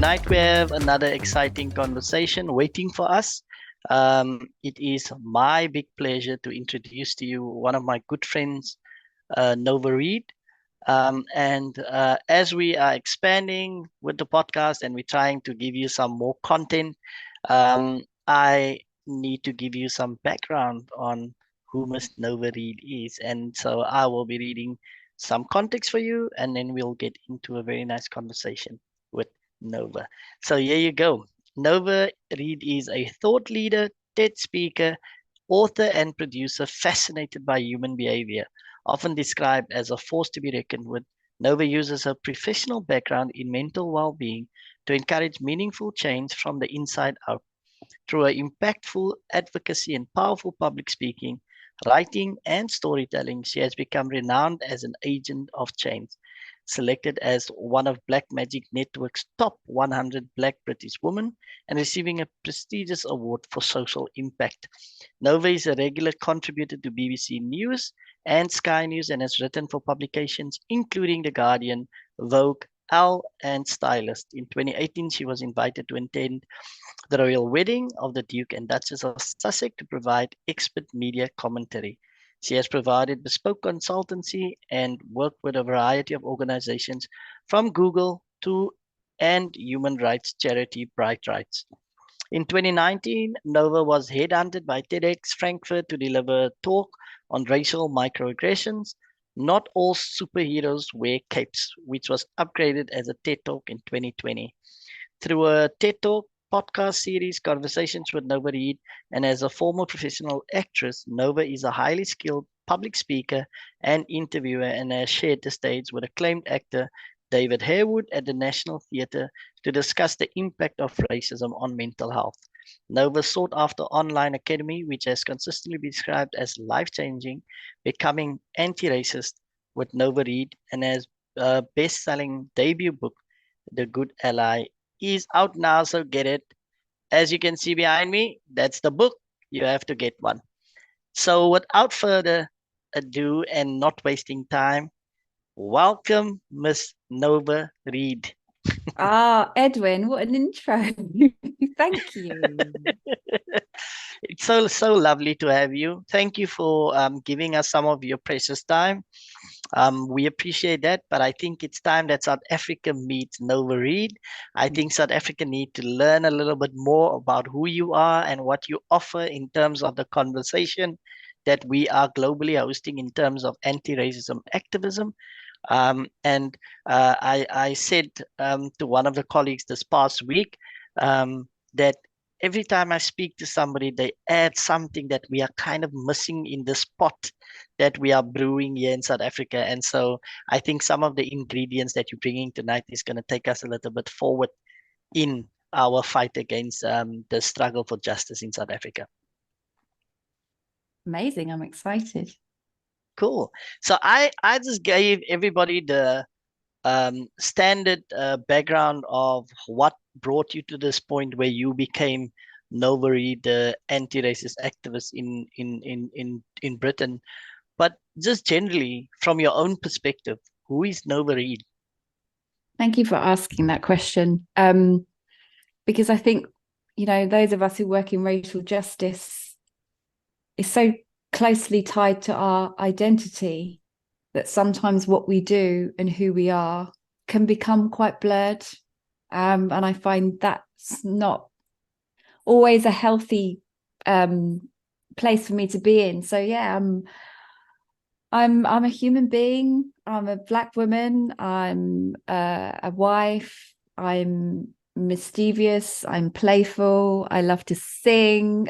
tonight we have another exciting conversation waiting for us. It is my big pleasure to introduce to you one of my good friends, Nova Reid. And as we are expanding with the podcast and we're trying to give you some more content, I need to give you some background on who Miss Nova Reid is. And so I will be reading some context for you, and then we'll get into a very nice conversation with Nova. So here you go. Nova Reid is a thought leader, TED speaker, author, and producer fascinated by human behavior, often described as a force to be reckoned with. Nova uses her professional background in mental well being to encourage meaningful change from the inside out. Through her impactful advocacy and powerful public speaking, writing, and storytelling, she has become renowned as an agent of change. Selected as one of Black Magic Network's top 100 Black British women and receiving a prestigious award for social impact. Nova is a regular contributor to BBC News and Sky News and has written for publications including The Guardian, Vogue, Elle, and Stylist. In 2018, she was invited to attend the royal wedding of the Duke and Duchess of Sussex to provide expert media commentary. She has provided bespoke consultancy and worked with a variety of organizations from Google to and human rights charity Bright Rights. In 2019, Nova was headhunted by TEDx Frankfurt to deliver a talk on racial microaggressions. Not all superheroes wear capes, which was upgraded as a TED Talk in 2020. Through a TED Talk podcast series, Conversations with Nova Reid, and as a former professional actress, Nova is a highly skilled public speaker and interviewer and has shared the stage with acclaimed actor David Harewood at the National Theatre to discuss the impact of racism on mental health. Nova sought after online academy, which has consistently been described as life-changing, becoming anti-racist with Nova Reid, and as a best-selling debut book, The Good Ally, is out now, so get it. As you can see behind me, that's the book. You have to get one. So without further ado and not wasting time, welcome Miss Nova Reid. Edwin, what an intro. Thank you. It's so lovely to have you. Thank you for giving us some of your precious time. We appreciate that, but I think it's time that South Africa meets Nova Reid. I think South Africa need to learn a little bit more about who you are and what you offer in terms of the conversation that we are globally hosting in terms of anti-racism activism. And I said to one of the colleagues this past week that every time I speak to somebody, they add something that we are kind of missing in this pot that we are brewing here in South Africa. And so I think some of the ingredients that you're bringing tonight is going to take us a little bit forward in our fight against the struggle for justice in South Africa. Amazing. I'm excited. Cool. So I just gave everybody the standard background of what brought you to this point where you became Nova Reid, the anti-racist activist in Britain. But just generally, from your own perspective, who is Nova Reid? Thank you for asking that question. Because I think, those of us who work in racial justice is so closely tied to our identity that sometimes what we do and who we are can become quite blurred. And I find that's not always a healthy place for me to be in. So yeah, I'm a human being. I'm a Black woman. I'm a wife. I'm mischievous. I'm playful. I love to sing.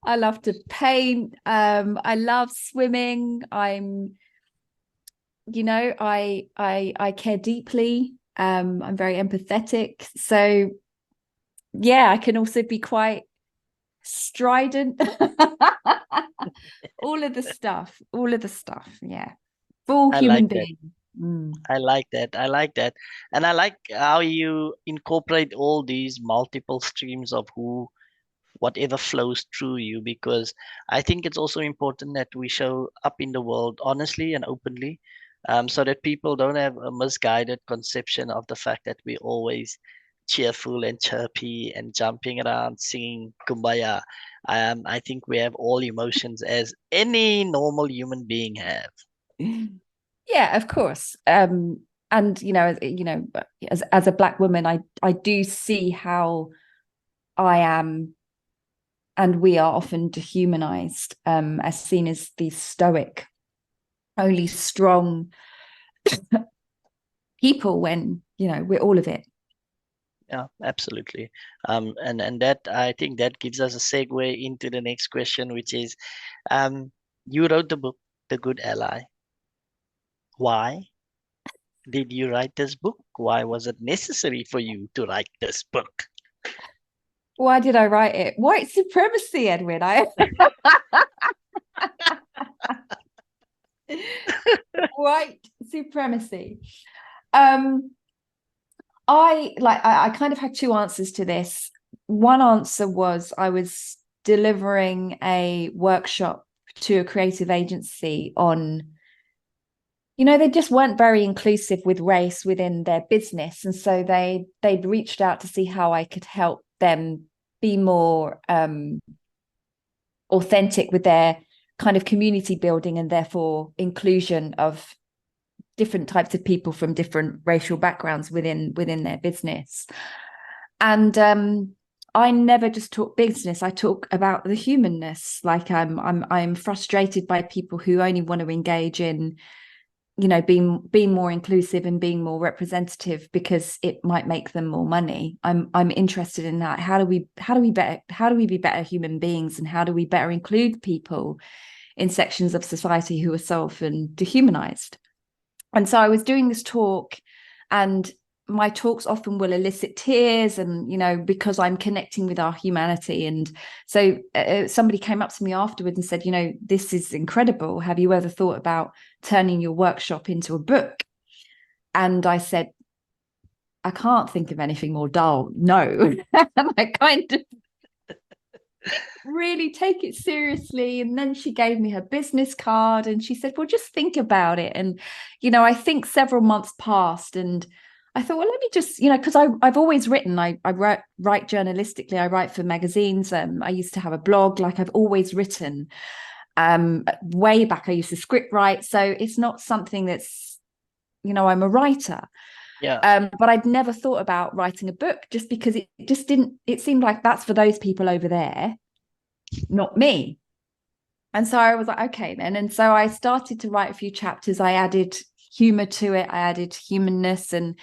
I love to paint. I love swimming. I care deeply. I'm very empathetic. So yeah, I can also be quite strident. all of the stuff. Yeah. Full human being. I like that. And I like how you incorporate all these multiple streams of whatever flows through you, because I think it's also important that we show up in the world honestly and openly, so that people don't have a misguided conception of the fact that we always cheerful and chirpy and jumping around, singing Kumbaya. I think we have all emotions as any normal human being have. Yeah, of course. And as a black woman, I do see how I am and we are often dehumanized, as seen as these stoic, only strong people when, we're all of it. Yeah, absolutely. And that, I think that gives us a segue into the next question, which is, you wrote the book, The Good Ally. Why did you write this book? Why was it necessary for you to write this book? Why did I write it? White supremacy, Edwin. White supremacy. Um, I kind of had two answers to this. One answer was I was delivering a workshop to a creative agency on, they just weren't very inclusive with race within their business. And so they'd reached out to see how I could help them be more authentic with their kind of community building and therefore inclusion of different types of people from different racial backgrounds within their business. And I never just talk business. I talk about the humanness. Like I'm frustrated by people who only want to engage in, being more inclusive and being more representative because it might make them more money. I'm interested in that. How do we be better human beings, and how do we better include people in sections of society who are so often dehumanized? And so I was doing this talk, and my talks often will elicit tears, and because I'm connecting with our humanity. And so somebody came up to me afterwards and said, this is incredible, have you ever thought about turning your workshop into a book? And I said, I can't think of anything more dull. No. And I kind of really take it seriously. And then she gave me her business card and she said, well, just think about it. And I think several months passed, and I thought, well, let me just, because I've always written. I write journalistically. I write for magazines. I used to have a blog. Like, I've always written. Way back, I used to script write. So it's not something that's, I'm a writer. Yeah. But I'd never thought about writing a book, just because it seemed like that's for those people over there, not me. And so I was like, okay then. And so I started to write a few chapters. I added humor to it. I added humanness, and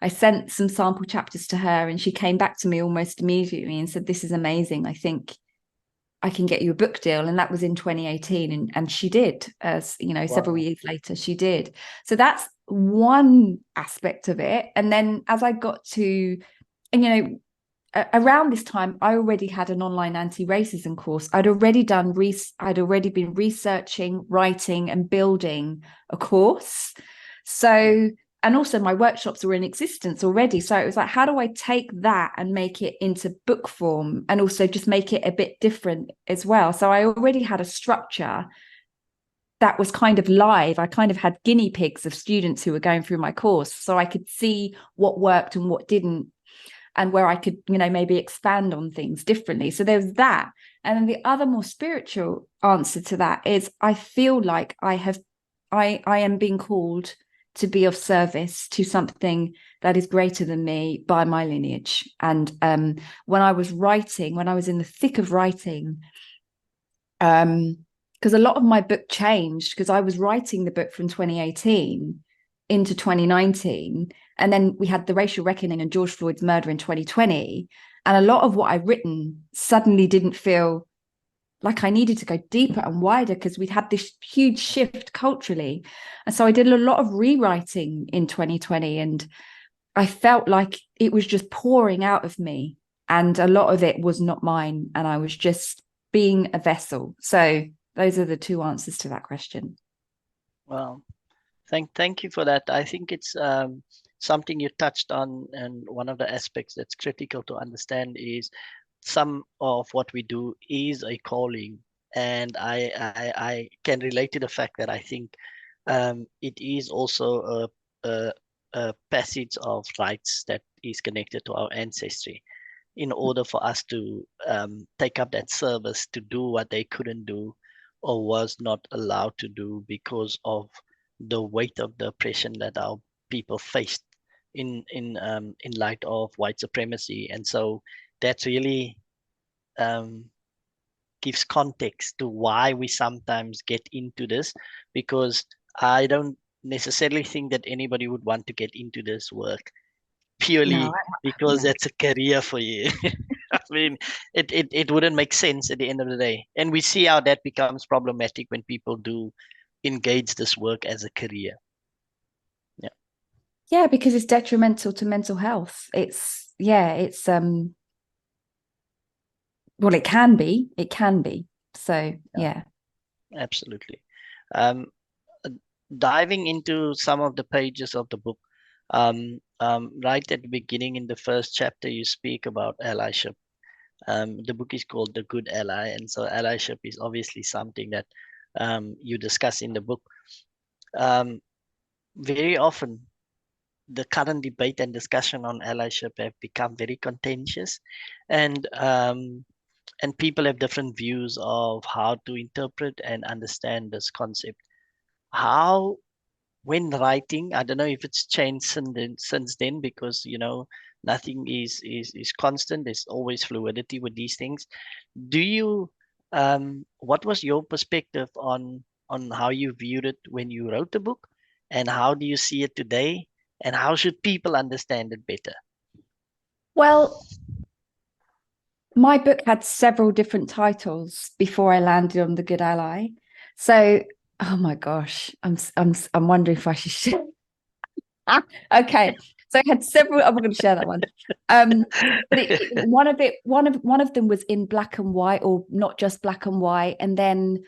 I sent some sample chapters to her, and she came back to me almost immediately and said, this is amazing. I think I can get you a book deal. And that was in 2018. And she did, as Wow. several years later, she did. So that's one aspect of it. And then as I got to, and around this time, I already had an online anti-racism course. I'd already been researching, writing, and building a course. So, and also my workshops were in existence already. So it was like, how do I take that and make it into book form, and also just make it a bit different as well? So I already had a structure that was kind of live. I kind of had guinea pigs of students who were going through my course, so I could see what worked and what didn't, and where I could, maybe expand on things differently. So there's that. And then the other more spiritual answer to that is, I feel like I am being called to be of service to something that is greater than me by my lineage. And when I was in the thick of writing, because a lot of my book changed, because I was writing the book from 2018 into 2019. And then we had the racial reckoning and George Floyd's murder in 2020. And a lot of what I'd written suddenly didn't feel like I needed to go deeper and wider, because we'd had this huge shift culturally. And so I did a lot of rewriting in 2020, and I felt like it was just pouring out of me. And a lot of it was not mine. And I was just being a vessel. So those are the two answers to that question. Well, thank you for that. I think it's something you touched on, and one of the aspects that's critical to understand is some of what we do is a calling, and I can relate to the fact that I think it is also a passage of rights that is connected to our ancestry, in order for us to take up that service, to do what they couldn't do or was not allowed to do because of the weight of the oppression that our people faced in light of white supremacy. And so that really um, gives context to why we sometimes get into this, because I don't necessarily think that anybody would want to get into this work No, purely because yeah. that's a career for you. I mean, it wouldn't make sense at the end of the day. And we see how that becomes problematic when people do engage this work as a career. Yeah. Yeah, because it's detrimental to mental health. It's well, it can be. It can be. So yeah. Absolutely. Um, Diving into some of the pages of the book, right at the beginning in the first chapter, you speak about allyship. The book is called The Good Ally, and so allyship is obviously something that you discuss in the book. Um, Very often, the current debate and discussion on allyship have become very contentious, and people have different views of how to interpret and understand this concept. How, when writing, I don't know if it's changed since then, because nothing is constant. There's always fluidity with these things. Do you what was your perspective on how you viewed it when you wrote the book, and how do you see it today, and how should people understand it better? Well, my book had several different titles before I landed on The Good Ally. So, oh my gosh, I'm wondering if I should share. Okay. So I had several. I'm going to share that one. But one of them was in black and white, or not just black and white, and then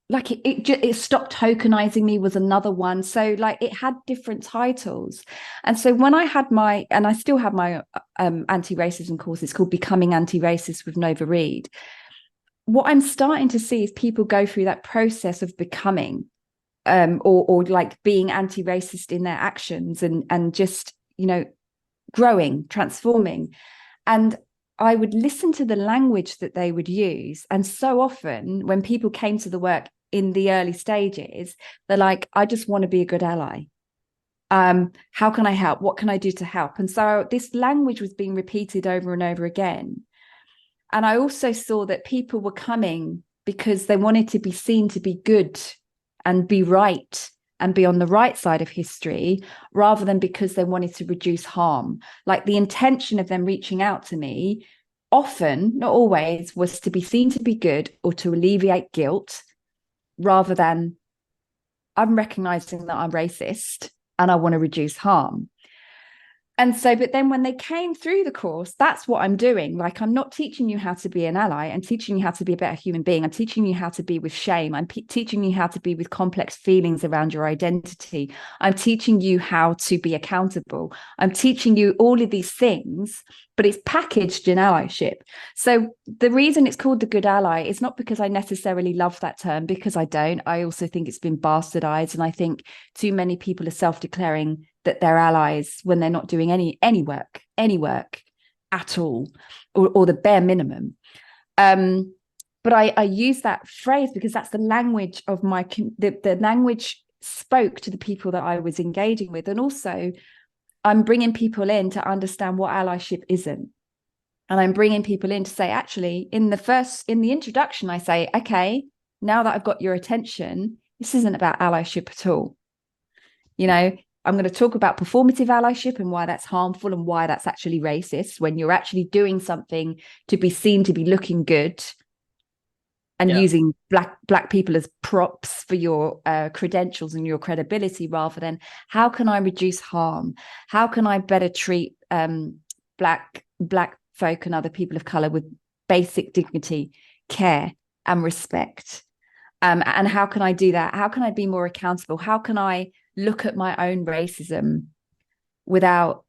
like it stopped tokenizing me was another one. So like it had different titles. And so when I had and I still have my anti-racism course, it's called Becoming Anti-Racist with Nova Reid. What I'm starting to see is people go through that process of becoming or like being anti-racist in their actions, and just growing, transforming. And I would listen to the language that they would use, and so often when people came to the work in the early stages, they're like, I just want to be a good ally. How can I help? What can I do to help? And so this language was being repeated over and over again. And I also saw that people were coming because they wanted to be seen to be good and be right and be on the right side of history, rather than because they wanted to reduce harm. Like the intention of them reaching out to me, often, not always, was to be seen to be good or to alleviate guilt, rather than I'm recognizing that I'm racist and I want to reduce harm. And so, but then when they came through the course, that's what I'm doing. Like, I'm not teaching you how to be an ally. I'm teaching you how to be a better human being. I'm teaching you how to be with shame. I'm teaching you how to be with complex feelings around your identity. I'm teaching you how to be accountable. I'm teaching you all of these things, but it's packaged in allyship. So the reason it's called The Good Ally is not because I necessarily love that term, because I don't. I also think it's been bastardized. And I think too many people are self-declaring that they're allies when they're not doing any work at all, or the bare minimum. But I use that phrase because that's the language of the language spoke to the people that I was engaging with. And also I'm bringing people in to understand what allyship isn't. And I'm bringing people in to say, actually, in the introduction, I say, okay, now that I've got your attention, this isn't about allyship at all. I'm going to talk about performative allyship and why that's harmful and why that's actually racist, when you're actually doing something to be seen to be looking good and using black people as props for your credentials and your credibility, rather than how can I reduce harm? How can I better treat black folk and other people of color with basic dignity, care, and respect? And how can I do that? How can I be more accountable? How can I look at my own racism without,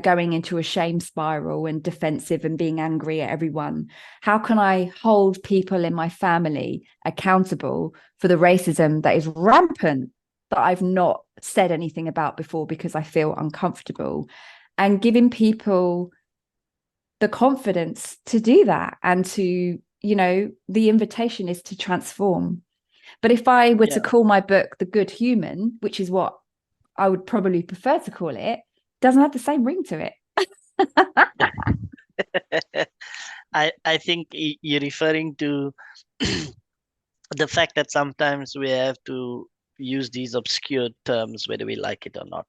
going into a shame spiral and defensive and being angry at everyone? How can I hold people in my family accountable for the racism that is rampant that I've not said anything about before because I feel uncomfortable, and giving people the confidence to do that and to, the invitation is to transform. But if I were to call my book The Good Human, which is what I would probably prefer to call it, doesn't have the same ring to it. I think you're referring to the fact that sometimes we have to use these obscure terms whether we like it or not.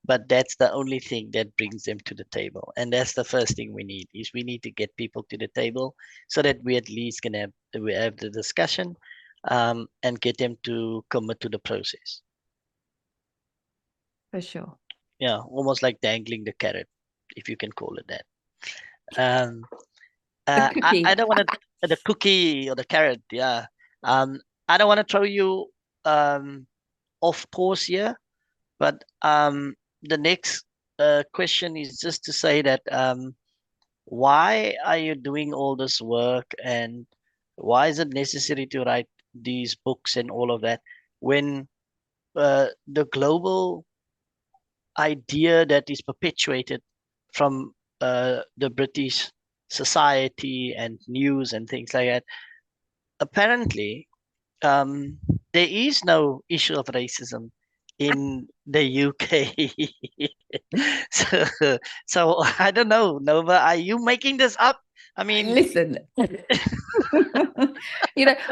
But that's the only thing that brings them to the table. And that's the first thing we need, is we need to get people to the table so that we at least can have the discussion, and get them to commit to the process. For sure. Yeah, almost like dangling the carrot, if you can call it that. Um, The I cookie. don't want to the cookie or the carrot. Yeah. I don't want to throw you off course here, but the next question is just to say that why are you doing all this work, and why is it necessary to write these books and all of that when the global idea that is perpetuated from the British society and news and things like that, apparently um, there is no issue of racism in the UK. So, so I don't know, Nova, are you making this up? I mean, Listen,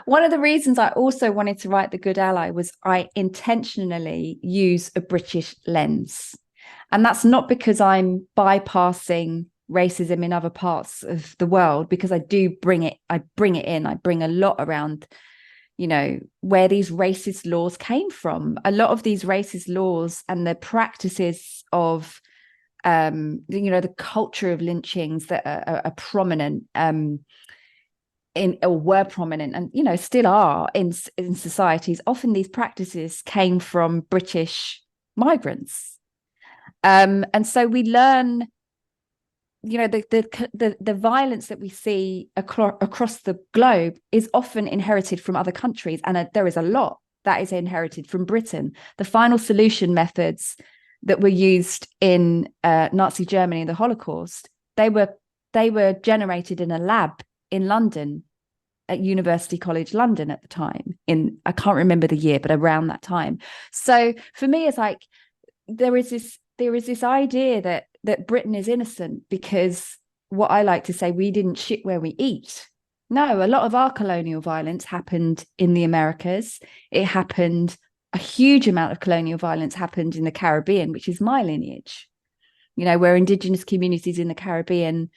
one of the reasons I also wanted to write The Good Ally was I intentionally use a British lens. And that's not because I'm bypassing racism in other parts of the world, because I bring it in. I bring a lot around, where these racist laws came from. A lot of these racist laws and the practices of the culture of lynchings that are prominent in, or were prominent, and still are in societies. Often these practices came from British migrants, and so we learn, the violence that we see across the globe is often inherited from other countries, and there is a lot that is inherited from Britain. The final solution methods that were used in Nazi Germany in the Holocaust, they were generated in a lab in London, at University College London at the time. I can't remember the year, but around that time. So for me, it's like there is this idea that Britain is innocent because, what I like to say, we didn't shit where we eat. No, a lot of our colonial violence happened in the Americas. A huge amount of colonial violence happened in the Caribbean, which is my lineage, where indigenous communities in the Caribbean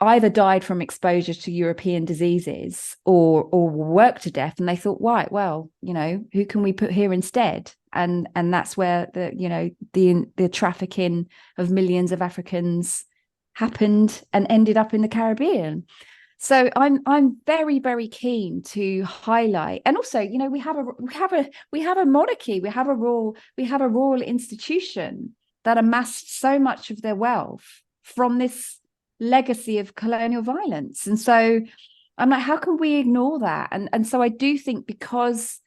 either died from exposure to European diseases or worked to death. And they thought, right, well, who can we put here instead? And that's where the trafficking of millions of Africans happened and ended up in the Caribbean. So I'm very, very keen to highlight, and also, we have a monarchy, we have a royal institution that amassed so much of their wealth from this legacy of colonial violence. And so I'm like, how can we ignore that? And so I do think, because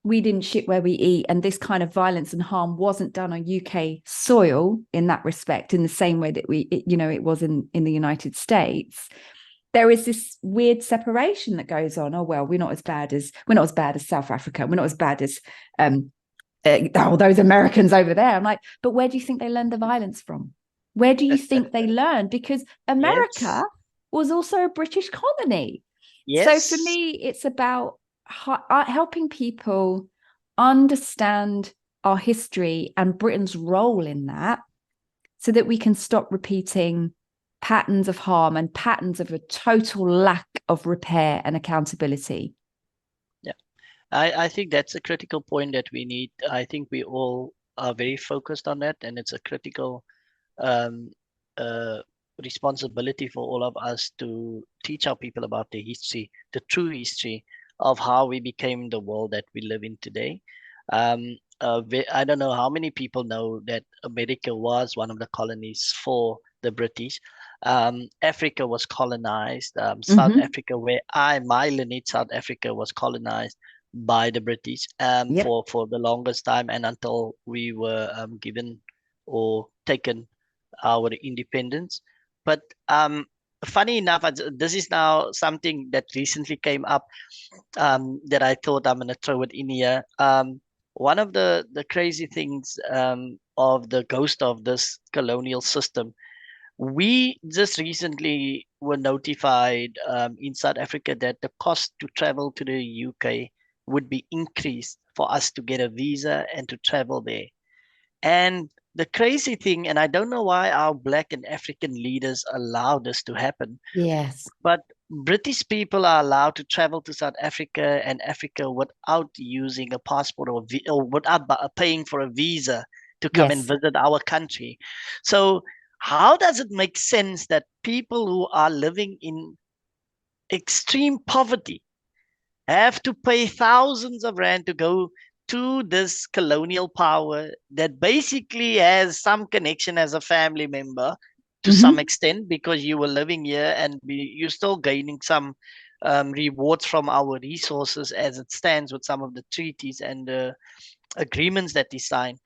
we didn't shit where we eat, and this kind of violence and harm wasn't done on UK soil in that respect, in the same way that it was in the United States, there is this weird separation that goes on. Oh, well, we're not as bad as South Africa. We're not as bad as those Americans over there. I'm like, but where do you think they learned the violence from? Where do you think they learned? Because America yes, was also a British colony. So for yes. me, it's about helping people understand our history and Britain's role in that, so that we can stop repeating patterns of harm and patterns of a total lack of repair and accountability. Yeah, I think that's a critical point that we need. I think we all are very focused on that, and it's a critical um, uh, responsibility for all of us to teach our people about the history, the true history of how we became the world that we live in today. I don't know how many people know that America was one of the colonies for the British. Africa was colonized. South Mm-hmm. Africa, my lineage, South Africa was colonized by the British Yep. for the longest time, and until we were given or taken our independence. But funny enough, this is now something that recently came up, that I thought I'm gonna throw it in here. One of the crazy things, of the ghost of this colonial system, we just recently were notified, in South Africa, that the cost to travel to the UK would be increased for us to get a visa and to travel there. And the crazy thing, and I don't know why our Black and African leaders allow this to happen, Yes. but British people are allowed to travel to South Africa and Africa without using a passport, or without paying for a visa to come and Yes. visit our country. So, how does it make sense that people who are living in extreme poverty have to pay thousands of rand to go to this colonial power that basically has some connection as a family member to some Hmm. extent, because you were living here and you're still gaining some rewards from our resources as it stands with some of the treaties and agreements that he signed.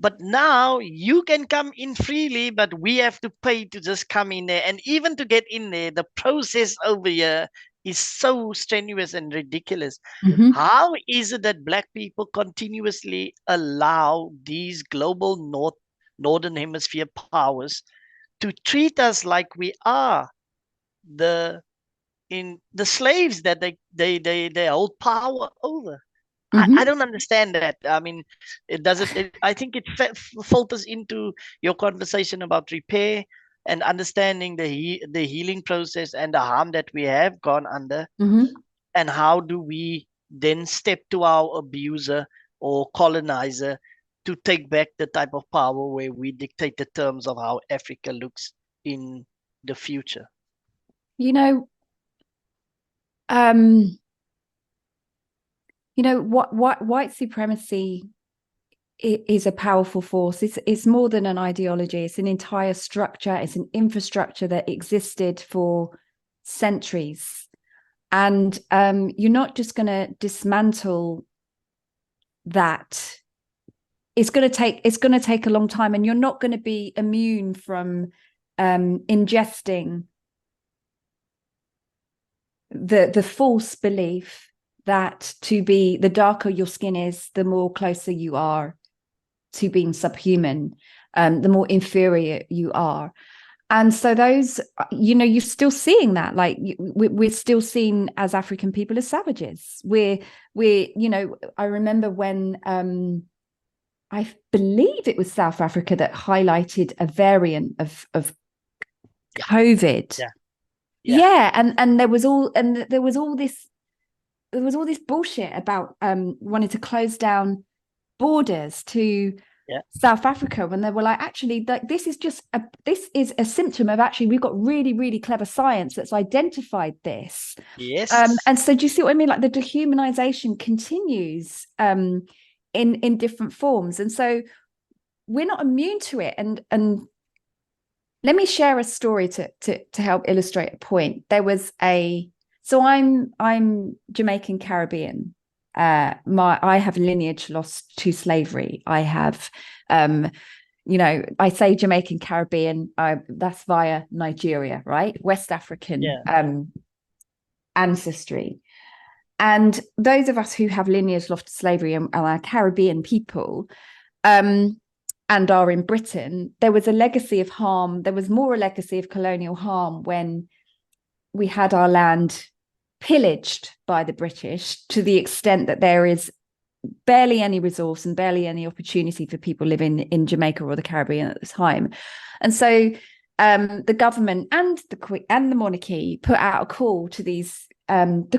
But now you can come in freely, but we have to pay to just come in there. And even to get in there, the process over here is so strenuous and ridiculous. Hmm. How is it that Black people continuously allow these global Northern Hemisphere powers to treat us like we are the the slaves that they hold power over? I Hmm. don't understand that. I mean, I think it filters into your conversation about repair and understanding the healing process and the harm that we have gone under, Hmm. and how do we then step to our abuser or colonizer to take back the type of power where we dictate the terms of how Africa looks in the future. You know, um, what white supremacy is a powerful force. It's more than an ideology. It's an entire structure. It's an infrastructure that existed for centuries. And you're not just going to dismantle that. It's going to take a long time, and you're not going to be immune from ingesting the false belief that the darker your skin is, the more closer you are to being subhuman, the more inferior you are. And so those, you're still seeing that, like we're still seen as African people as savages. I remember when I believe it was South Africa that highlighted a variant of Yeah, COVID. yeah, yeah, Yeah, and there was all this bullshit about wanting to close down borders to yeah. South Africa, when they were like, actually, like this is a symptom of, actually, we've got really, really clever science that's identified this. Yes. And so, do you see what I mean? Like, the dehumanization continues in different forms, and so we're not immune to it. And let me share a story to help illustrate a point. So I'm Jamaican Caribbean. I have lineage lost to slavery. I have, I say Jamaican Caribbean. That's via Nigeria, right? West African Yeah, ancestry. And those of us who have lineage lost to slavery and are Caribbean people, and are in Britain, there was a legacy of harm. There was more a legacy of colonial harm when we had our land pillaged by the British, to the extent that there is barely any resource and barely any opportunity for people living in Jamaica or the Caribbean at the time. And so the government and the monarchy put out a call to the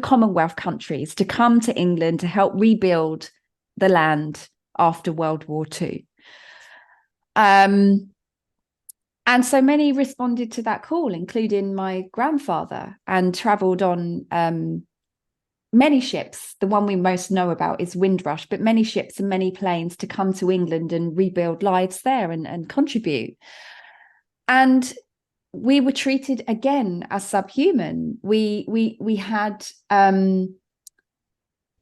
Commonwealth countries to come to England to help rebuild the land after World War II. And so many responded to that call, including my grandfather, and travelled on many ships. The one we most know about is Windrush, but many ships and many planes to come to England and rebuild lives there and contribute. And we were treated again as subhuman. We had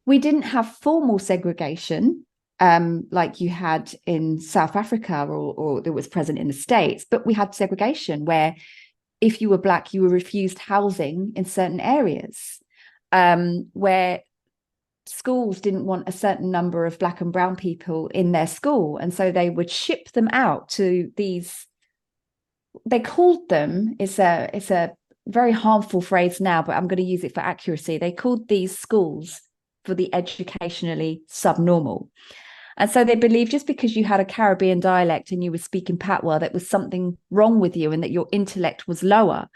we didn't have formal segregation like you had in South Africa or that was present in the States, but we had segregation where if you were Black, you were refused housing in certain areas, where schools didn't want a certain number of Black and brown people in their school. And so they would ship them out to these, they called them, it's a very harmful phrase now, but I'm going to use it for accuracy. They called these schools for the educationally subnormal. And so they believed just because you had a Caribbean dialect and you were speaking patois, that was something wrong with you and that your intellect was lower.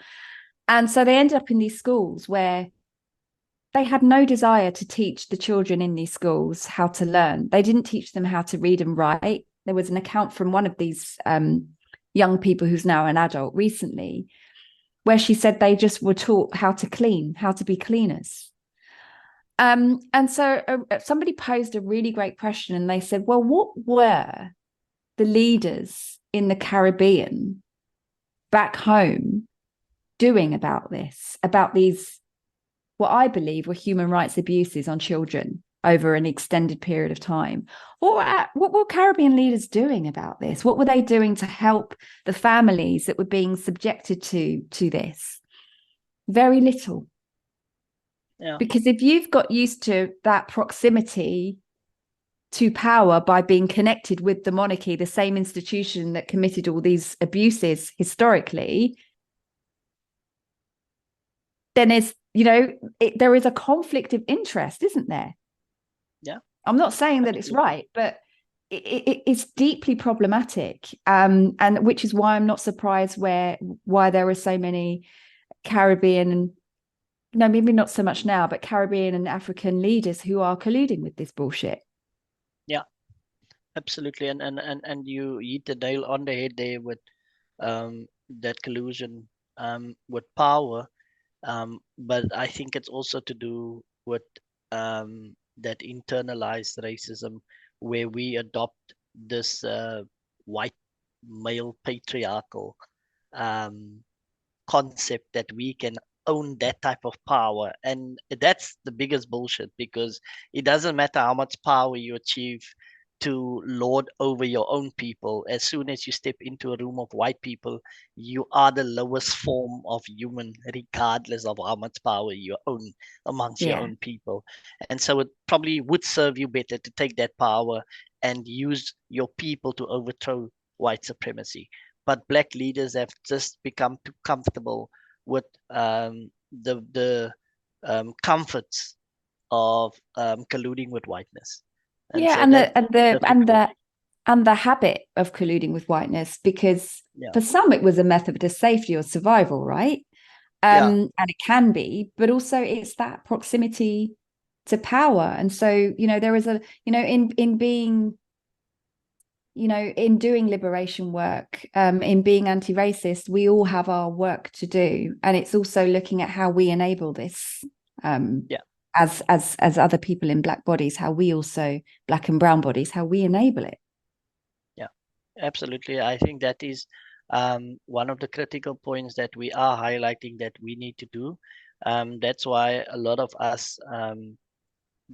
And so they ended up in these schools where they had no desire to teach the children in these schools how to learn. They didn't teach them how to read and write. There was an account from one of these young people who's now an adult recently, where she said they just were taught how to clean, how to be cleaners. And so somebody posed a really great question and they said, well, what were the leaders in the Caribbean back home doing about this, about these, what I believe were human rights abuses on children over an extended period of time? What were Caribbean leaders doing about this? What were they doing to help the families that were being subjected to this? Very little. Yeah. Because if you've got used to that proximity to power by being connected with the monarchy, the same institution that committed all these abuses historically, then there is a conflict of interest, isn't there? Yeah. I'm not saying that it's right, but it's deeply problematic, and which is why I'm not surprised why there are so many Caribbean, no, maybe not so much now, but Caribbean and African leaders who are colluding with this bullshit. Yeah, absolutely. And you hit the nail on the head there with that collusion with power. But I think it's also to do with that internalized racism where we adopt this white male patriarchal um, concept that we can own that type of power. And that's the biggest bullshit, because it doesn't matter how much power you achieve to lord over your own people. As soon as you step into a room of white people, you are the lowest form of human, regardless of how much power you own amongst your own people. And so it probably would serve you better to take that power and use your people to overthrow white supremacy. But black leaders have just become too comfortable with the comforts of colluding with whiteness, and Yeah, so that's difficult. and the habit of colluding with whiteness, because Yeah, for some it was a method of safety or survival, right? yeah, And it can be, but also it's that proximity to power. And so, there is in being, in doing liberation work, in being anti-racist, we all have our work to do. And it's also looking at how we enable this, yeah, as other people in Black bodies, how we also, Black and brown bodies, how we enable it. yeah. Absolutely. I think that is one of the critical points that we are highlighting that we need to do. That's why a lot of us,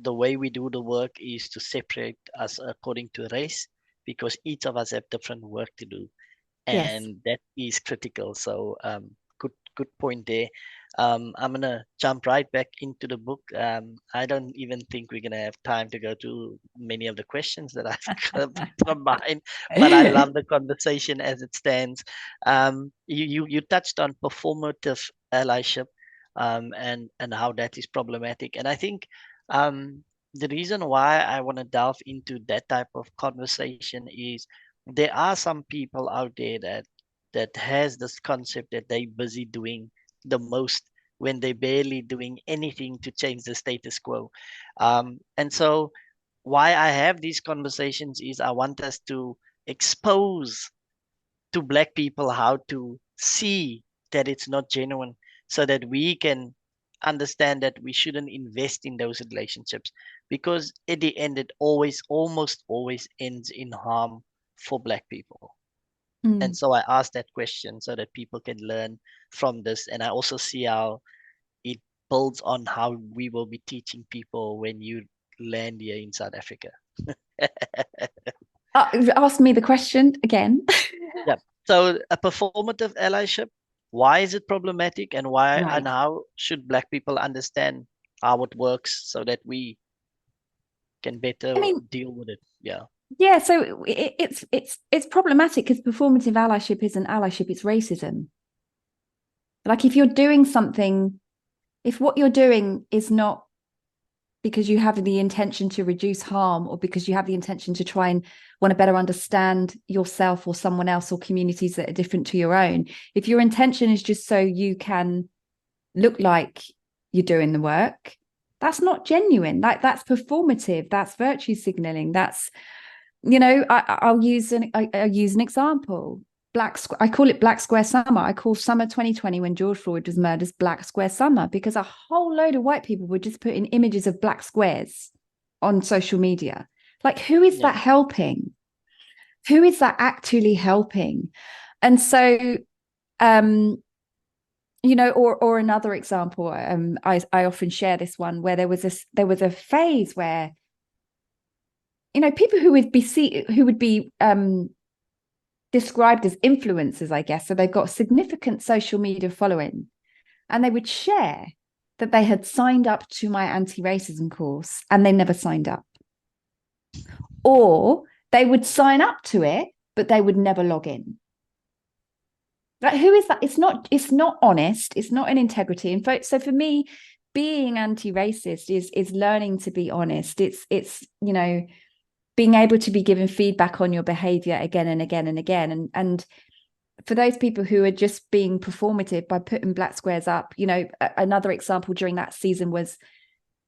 the way we do the work is to separate us according to race, because each of us have different work to do, Yes. and that is critical. So good point there. I'm gonna jump right back into the book. I don't even think we're gonna have time to go to many of the questions that I've combined, but I love the conversation as it stands. You touched on performative allyship, and how that is problematic, and I think the reason why I want to delve into that type of conversation is there are some people out there that has this concept that they busy doing the most when they barely doing anything to change the status quo. And so why I have these conversations is I want us to expose to black people how to see that it's not genuine, so that we can understand that we shouldn't invest in those relationships, because at the end it almost always ends in harm for black people. And Mm. so I asked that question so that people can learn from this. And I also see how it builds on how we will be teaching people when you land here in South Africa. Ask me the question again. Yeah. So a performative allyship, why is it problematic, and why and Right. how should Black people understand how it works so that we can I better mean, deal with it? Yeah. yeah, so it's problematic because performative allyship isn't allyship, it's racism. Like if you're doing something, if what you're doing is not because you have the intention to reduce harm, or because you have the intention to try and want to better understand yourself or someone else or communities that are different to your own, if your intention is just so you can look like you're doing the work, that's not genuine. Like that's performative, that's virtue signaling, that's, you know, I'll use an example. I call it Black Square Summer. I call summer 2020, when George Floyd was murdered, Black Square Summer, because a whole load of white people were just putting images of black squares on social media. Like, who is Yeah. that helping? Who is that actually helping? And so, you know, or another example, I often share this one, where there was a phase where, you know, people who would be described as influencers, I guess. So they've got a significant social media following, and they would share that they had signed up to my anti-racism course and they never signed up. Or they would sign up to it, but they would never log in. Like, who is that? It's not honest. It's not an integrity. And so for me, being anti-racist is learning to be honest. It's you know, being able to be given feedback on your behavior again and again and again. And for those people who are just being performative by putting black squares up, you know, another example during that season was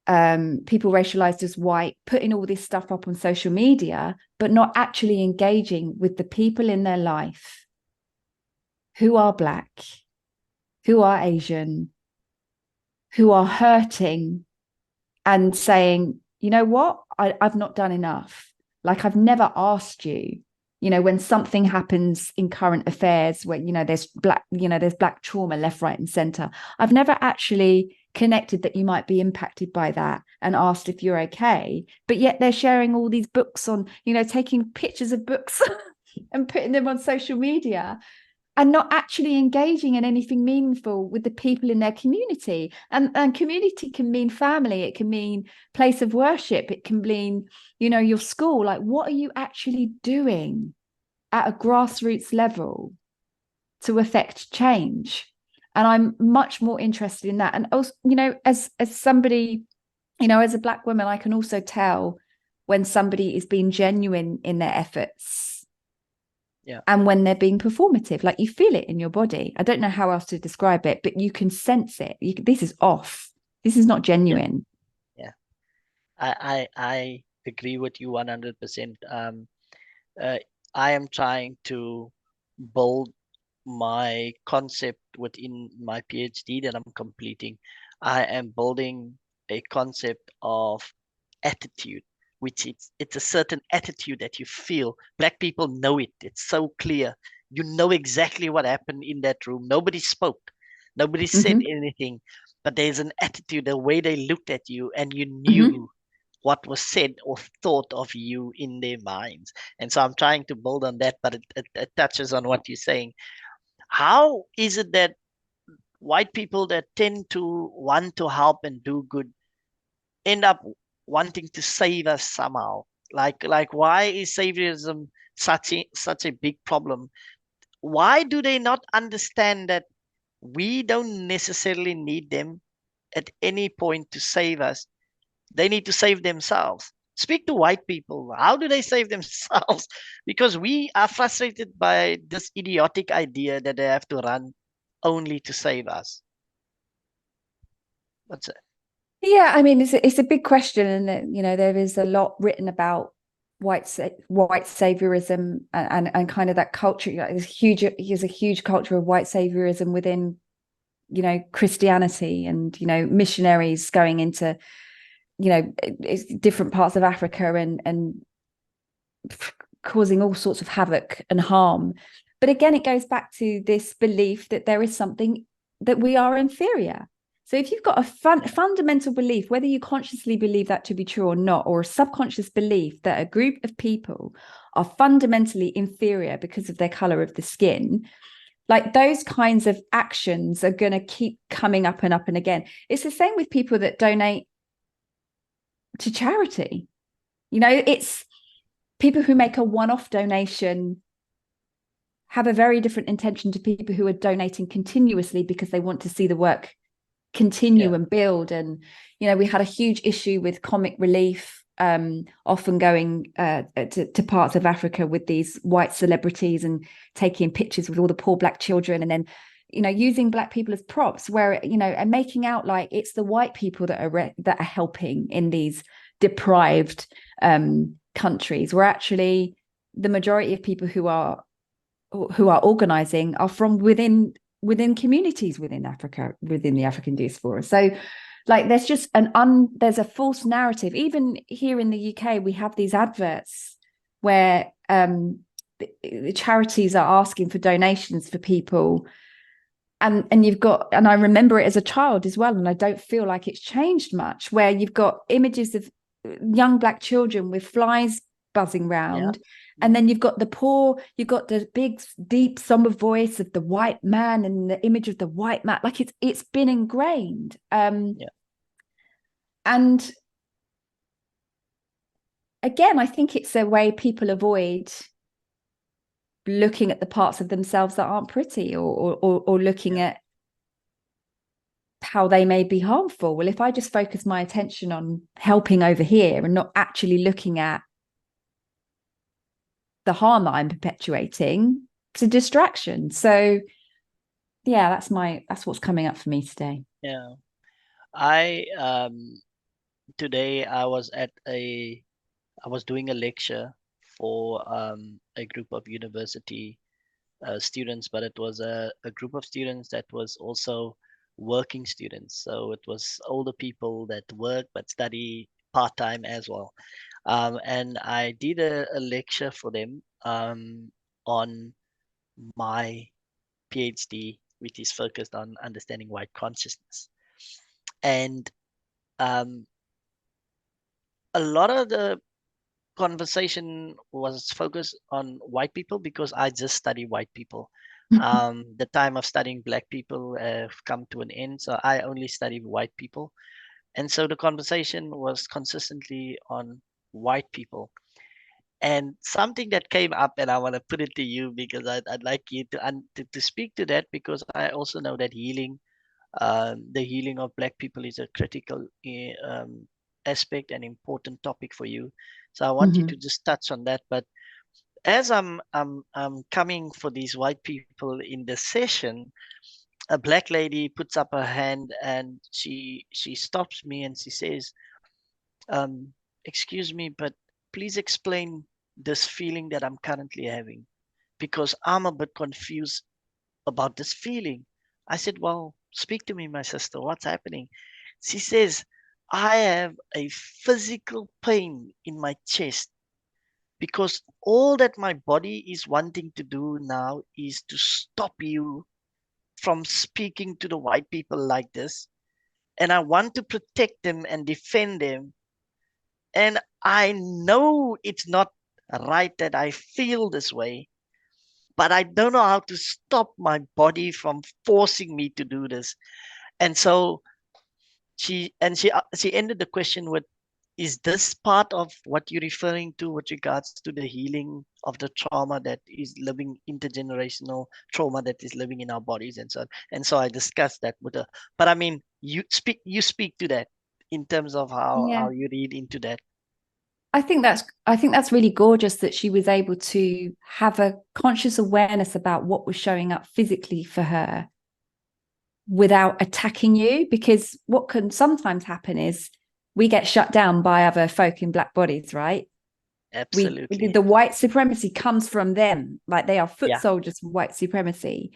people racialized as white putting all this stuff up on social media, but not actually engaging with the people in their life who are black, who are Asian, who are hurting, and saying, you know what, I've not done enough. Like, I've never asked you, you know, when something happens in current affairs where, you know, there's black trauma left, right, and center. I've never actually connected that you might be impacted by that and asked if you're okay. But yet they're sharing all these books on, you know, taking pictures of books and putting them on social media, and not actually engaging in anything meaningful with the people in their community. And community can mean family, it can mean place of worship, it can mean, you know, your school. Like, what are you actually doing at a grassroots level to affect change? And I'm much more interested in that. And also, you know, as somebody, you know, as a black woman, I can also tell when somebody is being genuine in their efforts, Yeah. and when they're being performative. Like, you feel it in your body. I don't know how else to describe it, but you can sense it. This is off. This is not Yeah. genuine. Yeah. I agree with you 100%. Uh, I am trying to build my concept within my PhD that I'm completing. I am building a concept of attitude, which it's a certain attitude that you feel. Black people know it. It's so clear. You know exactly what happened in that room. Nobody spoke. Nobody said Mm-hmm. anything. But there's an attitude, the way they looked at you, and you Mm-hmm. knew what was said or thought of you in their minds. And so I'm trying to build on that, but it touches on what you're saying. How is it that white people that tend to want to help and do good end up wanting to save us somehow? Like why is saviorism such a big problem? Why do they not understand that we don't necessarily need them at any point to save us? They need to save themselves. Speak to white people. How do they save themselves? Because we are frustrated by this idiotic idea that they have to run only to save us. What's it? Yeah, I mean, it's a big question, and you know, there is a lot written about white saviorism, and kind of that culture. You know, there's a huge culture of white saviorism within, you know, Christianity, and, you know, missionaries going into, you know, different parts of Africa, and causing all sorts of havoc and harm. But again, it goes back to this belief that there is something, that we are inferior. So if you've got a fundamental belief, whether you consciously believe that to be true or not, or a subconscious belief that a group of people are fundamentally inferior because of their color of the skin, like those kinds of actions are going to keep coming up and up and again. It's the same with people that donate to charity. It's people who make a one-off donation have a very different intention to people who are donating continuously because they want to see the work continue and build. And we had a huge issue with comic relief, often going to parts of Africa with these white celebrities and taking pictures with all the poor Black children, and then using Black people as props, where and making out like it's the white people that are helping in these deprived countries, where actually the majority of people who are organizing are from within communities within Africa, within the African diaspora. So like there's just there's a false narrative. Even here in the UK, we have these adverts where the charities are asking for donations for people, and I remember it as a child as well, and I don't feel like it's changed much, where you've got images of young Black children with flies buzzing round. And then you've got the big, deep, somber voice of the white man and the image of the white man. Like it's been ingrained. And again, I think it's a way people avoid looking at the parts of themselves that aren't pretty, or looking at how they may be harmful. Well, if I just focus my attention on helping over here and not actually looking at the harm that I'm perpetuating, it's a distraction. So that's what's coming up for me today. I today I was doing a lecture for a group of university students, but it was a group of students that was also working students. So it was older people that work but study part-time as well. And I did a lecture for them on my PhD, which is focused on understanding white consciousness. And a lot of the conversation was focused on white people because I just study white people. The time of studying Black people have come to an end, so I only study white people. And so the conversation was consistently on white people. And something that came up, and I want to put it to you because I'd like you to speak to that, because I also know that the healing of Black people is a critical aspect and important topic for you. So I want you to just touch on that. But as I'm coming for these white people in the session, a Black lady puts up her hand and she stops me and she says, excuse me, but please explain this feeling that I'm currently having, because I'm a bit confused about this feeling. I said, well, speak to me, my sister. What's happening? She says, I have a physical pain in my chest because all that my body is wanting to do now is to stop you from speaking to the white people like this. And I want to protect them and defend them. And I know it's not right that I feel this way, but I don't know how to stop my body from forcing me to do this. And so she ended the question with, is this part of what you're referring to with regards to the healing of the trauma that is living, intergenerational trauma that is living in our bodies and so on. And so I discussed that with her. But I mean, you speak to that in terms of how you read into that. I think that's really gorgeous that she was able to have a conscious awareness about what was showing up physically for her without attacking you, because what can sometimes happen is we get shut down by other folk in Black bodies, right? Absolutely. The white supremacy comes from them, like they are foot soldiers for white supremacy.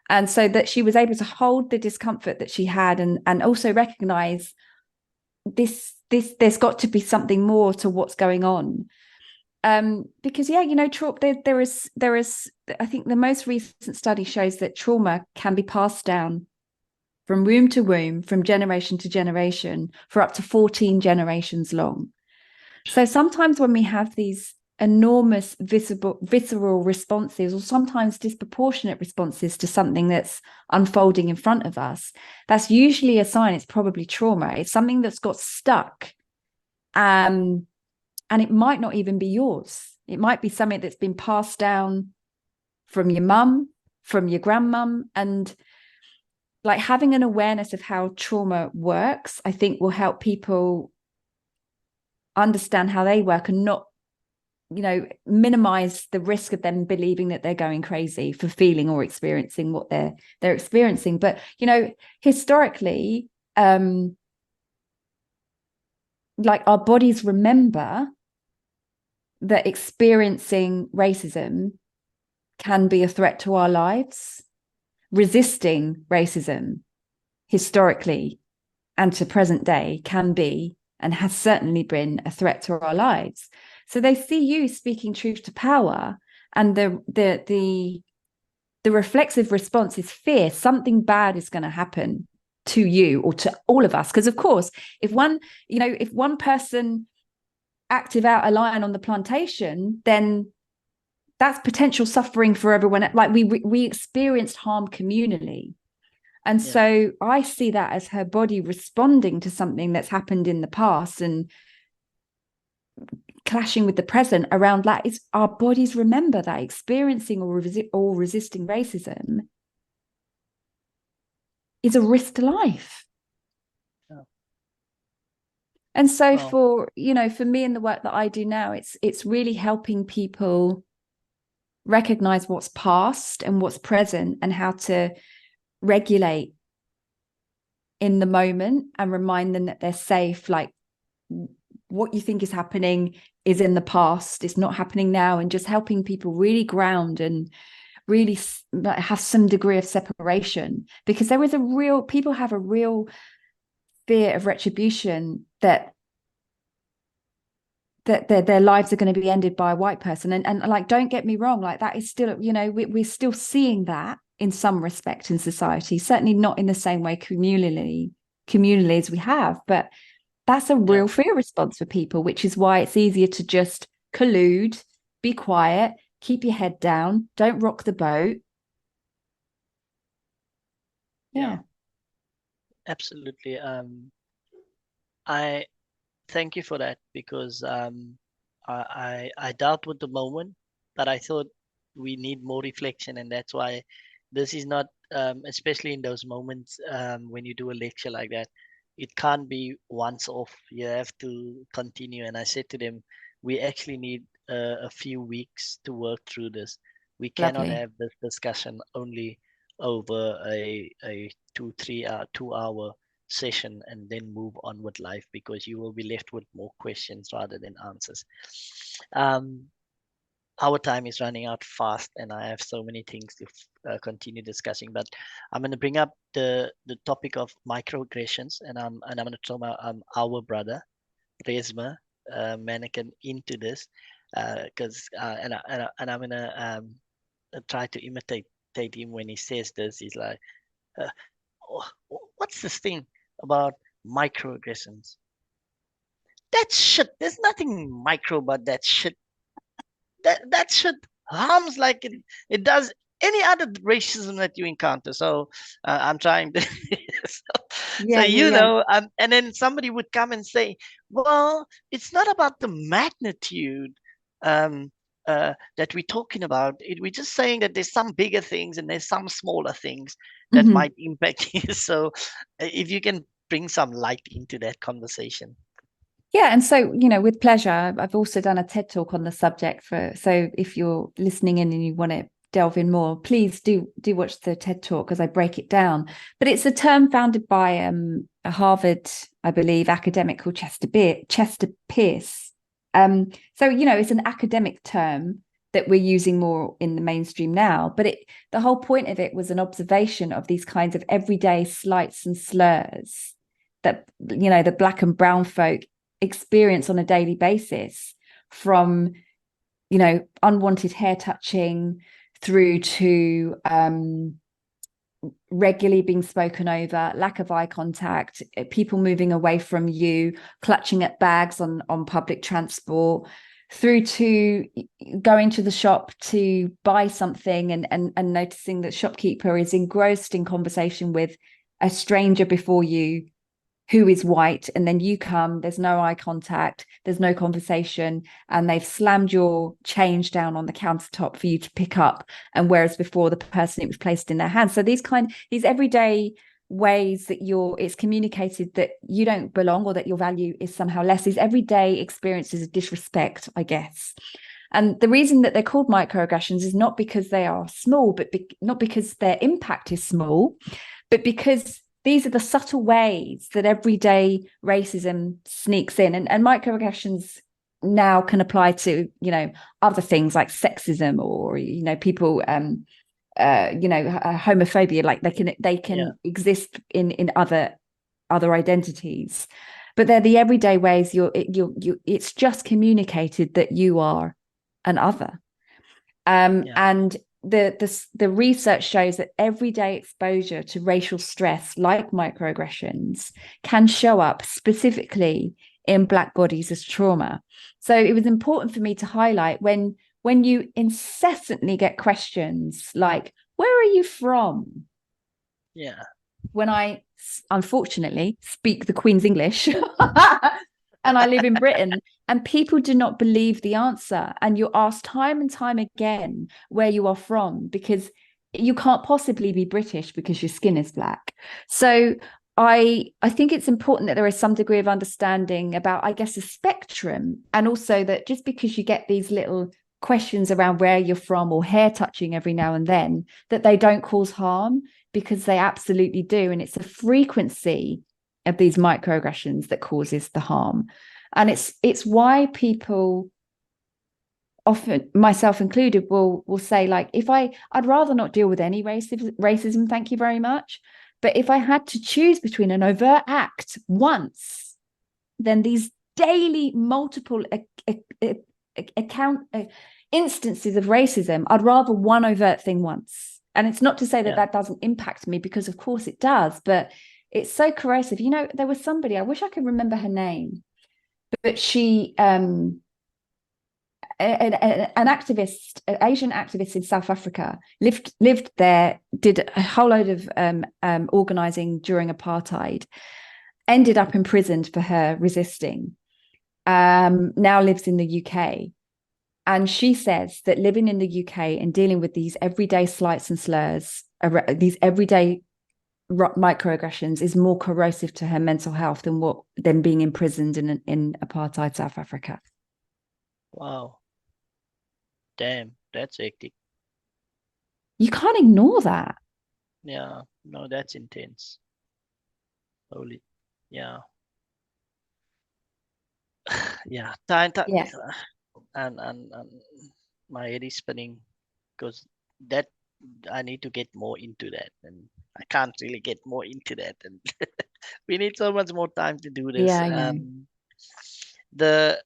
And so that she was able to hold the discomfort that she had, and also recognize this there's got to be something more to what's going on. Because there is I think the most recent study shows that trauma can be passed down from womb to womb, from generation to generation, for up to 14 generations long. So sometimes when we have these enormous visceral responses, or sometimes disproportionate responses to something that's unfolding in front of us, that's usually a sign it's probably trauma. It's something that's got stuck. And it might not even be yours. It might be something that's been passed down from your mum, from your grandmum. And like having an awareness of how trauma works, I think will help people understand how they work and not, minimize the risk of them believing that they're going crazy for feeling or experiencing what they're experiencing. But, historically, like our bodies remember that experiencing racism can be a threat to our lives. Resisting racism historically and to present day can be and has certainly been a threat to our lives. So they see you speaking truth to power, and the reflexive response is fear. Something bad is going to happen to you or to all of us. Because of course, if one person active out a lion on the plantation, then that's potential suffering for everyone. Like we experienced harm communally. And so I see that as her body responding to something that's happened in the past and clashing with the present around that. Is our bodies remember that experiencing or resisting racism is a risk to life. And so for me in the work that I do now, it's really helping people recognize what's past and what's present and how to regulate in the moment and remind them that they're safe. Like what you think is happening is in the past, it's not happening now, and just helping people really ground and really have some degree of separation, because people have a real fear of retribution that their lives are going to be ended by a white person. And like, don't get me wrong, like that is still, we're still seeing that in some respect in society, certainly not in the same way communally as we have, but that's a real fear response for people, which is why it's easier to just collude, be quiet, keep your head down, don't rock the boat. Yeah. Absolutely. I thank you for that, because I dealt with the moment, but I thought we need more reflection, and that's why this is not, especially in those moments when you do a lecture like that, it can't be once off. You have to continue. And I said to them, we actually need a few weeks to work through this. We cannot Lovely. have this discussion only over a 2 3 hour session and then move on with life, because you will be left with more questions rather than answers. Our time is running out fast, and I have so many things to continue discussing. But I'm going to bring up the topic of microaggressions, and I'm going to throw our brother Resma Mannequin into this, because and I'm going to try to imitate him when he says this. He's like, uh, what's this thing about microaggressions? That shit. There's nothing micro about that shit. That shit harms like it does any other racism that you encounter. So I'm trying to and then somebody would come and say, well, it's not about the magnitude that we're talking about. We're just saying that there's some bigger things and there's some smaller things that might impact you. So if you can bring some light into that conversation. Yeah, and so, with pleasure. I've also done a TED talk on the subject so if you're listening in and you want to delve in more, please do watch the TED talk, because I break it down. But it's a term founded by a Harvard, I believe, academic called Chester Pierce. So, it's an academic term that we're using more in the mainstream now, but the whole point of it was an observation of these kinds of everyday slights and slurs that, the Black and brown folk experience on a daily basis, from unwanted hair touching through to regularly being spoken over, lack of eye contact, people moving away from you, clutching at bags on public transport, through to going to the shop to buy something and noticing that shopkeeper is engrossed in conversation with a stranger before you who is white, and then you come, there's no eye contact, there's no conversation, and they've slammed your change down on the countertop for you to pick up, and whereas before the person, it was placed in their hands. So these everyday ways that it's communicated that you don't belong or that your value is somehow less, these everyday experiences of disrespect, I guess. And the reason that they're called microaggressions is not because they are small, but not because their impact is small, but because these are the subtle ways that everyday racism sneaks in. And microaggressions now can apply to, other things like sexism or, people, homophobia. Like they can exist in other identities. But they're the everyday ways it's just communicated that you are an other. And the research shows that everyday exposure to racial stress, like microaggressions, can show up specifically in Black bodies as trauma. So it was important for me to highlight when you incessantly get questions like, where are you from? Yeah. When I, unfortunately, speak the Queen's English and I live in Britain, and people do not believe the answer. And you're asked time and time again where you are from, because you can't possibly be British because your skin is black. So I think it's important that there is some degree of understanding about, I guess, the spectrum, and also that just because you get these little questions around where you're from or hair touching every now and then, that they don't cause harm, because they absolutely do. And it's a frequency of these microaggressions that causes the harm. And it's why people, often myself included, will say, like, I'd rather not deal with any racism, thank you very much. But if I had to choose between an overt act once, then these daily multiple instances of racism, I'd rather one overt thing once. And it's not to say that doesn't impact me, because of course it does, but it's so corrosive. There was somebody, I wish I could remember her name, but she, an activist, an Asian activist in South Africa, lived there, did a whole load of organizing during apartheid, ended up imprisoned for her resisting, now lives in the UK. And she says that living in the UK and dealing with these everyday slights and slurs, these everyday microaggressions, is more corrosive to her mental health than being imprisoned in apartheid South Africa. Wow. Damn, that's hectic. You can't ignore that. Yeah, no, that's intense. Holy, yeah. Yeah, time, Yeah. and my head is spinning, because that I need to get more into that, and I can't really get more into that, and we need so much more time to do this. Yeah, I know. The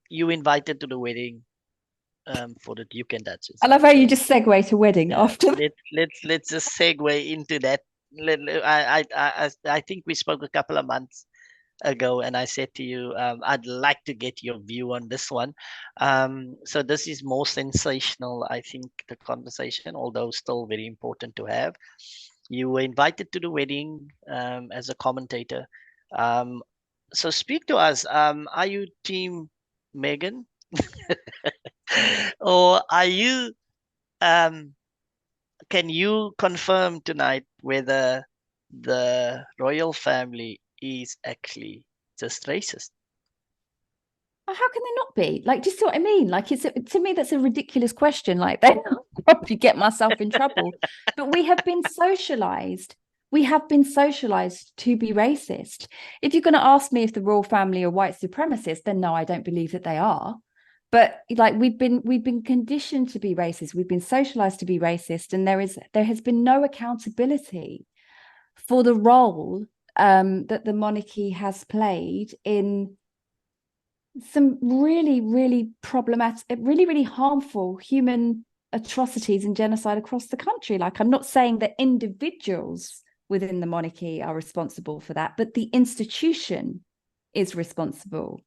you invited to the wedding for the Duke and Duchess. I love how So you just segue to wedding yeah, after. let's just segue into that. I think we spoke a couple of months ago, and I said to you, I'd like to get your view on this one. So this is more sensational, I think, the conversation, although still very important to have. You were invited to the wedding as a commentator. Um, so speak to us. Are you team Megan, or are you? Um, can you confirm tonight whether the royal family is actually just racist? How can they not be? Like, do you see what I mean? Like, to me, that's a ridiculous question. Like, they probably get myself in trouble. But we have been socialized. We have been socialized to be racist. If you're going to ask me if the royal family are white supremacists, then no, I don't believe that they are. But like, we've been conditioned to be racist. We've been socialized to be racist, and there has been no accountability for the role that the monarchy has played in some really, really problematic, really, really harmful human atrocities and genocide across the country. Like, I'm not saying that individuals within the monarchy are responsible for that, but the institution is responsible.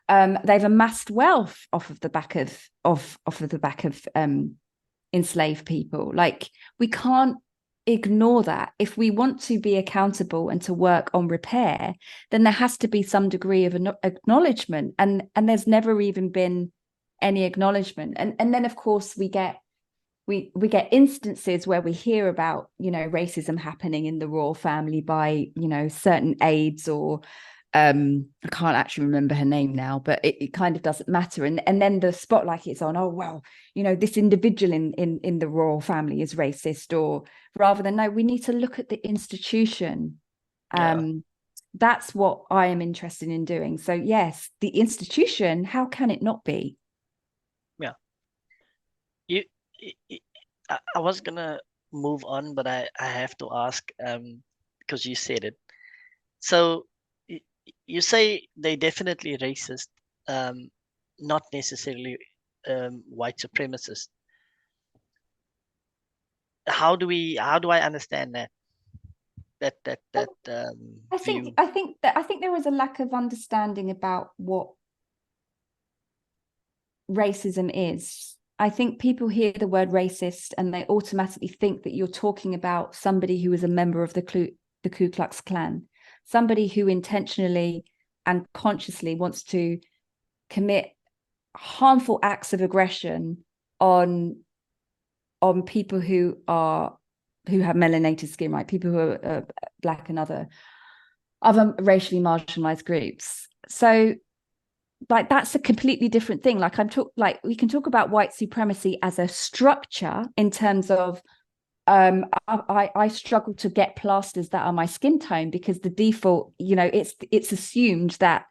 They've amassed wealth off of the back of enslaved people. Like, we can't ignore that. If we want to be accountable and to work on repair, then there has to be some degree of acknowledgement, and there's never even been any acknowledgement. And then of course we get instances where we hear about, you know, racism happening in the royal family by, you know, certain aides, or I can't actually remember her name now, but it kind of doesn't matter. And then the spotlight is on, oh, well, you know, this individual in the royal family is racist, or rather than, no, we need to look at the institution. That's what I am interested in doing. So yes, the institution, how can it not be? Yeah. You, I was gonna move on, but I have to ask, because you said it. So you say they definitely racist, not necessarily white supremacist. How do I understand that I view? think there was a lack of understanding about what racism is. I think people hear the word racist and they automatically think that you're talking about somebody who is a member of the Ku Klux Klan, somebody who intentionally and consciously wants to commit harmful acts of aggression on people who have melanated skin, right? People who are black and other racially marginalized groups. So like, that's a completely different thing. Like, we can talk about white supremacy as a structure in terms of I struggle to get plasters that are my skin tone, because the default, you know, it's assumed that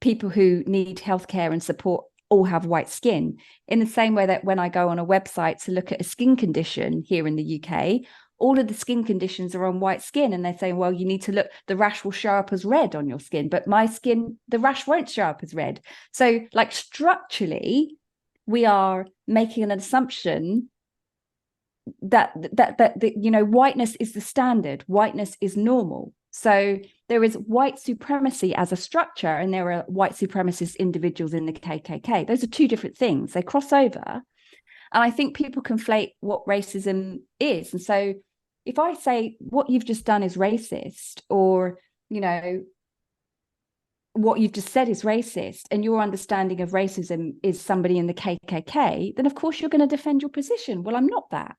people who need healthcare and support all have white skin, in the same way that when I go on a website to look at a skin condition here in the UK, all of the skin conditions are on white skin, and they say, well, you need to look, the rash will show up as red on your skin, but my skin, the rash won't show up as red. So like, structurally, we are making an assumption that you know, whiteness is the standard, whiteness is normal. So there is white supremacy as a structure, and there are white supremacist individuals in the KKK. Those are two different things. They cross over. And I think people conflate what racism is. And so if I say what you've just done is racist, or, you know, what you've just said is racist, and your understanding of racism is somebody in the KKK, then of course you're going to defend your position. Well, I'm not that.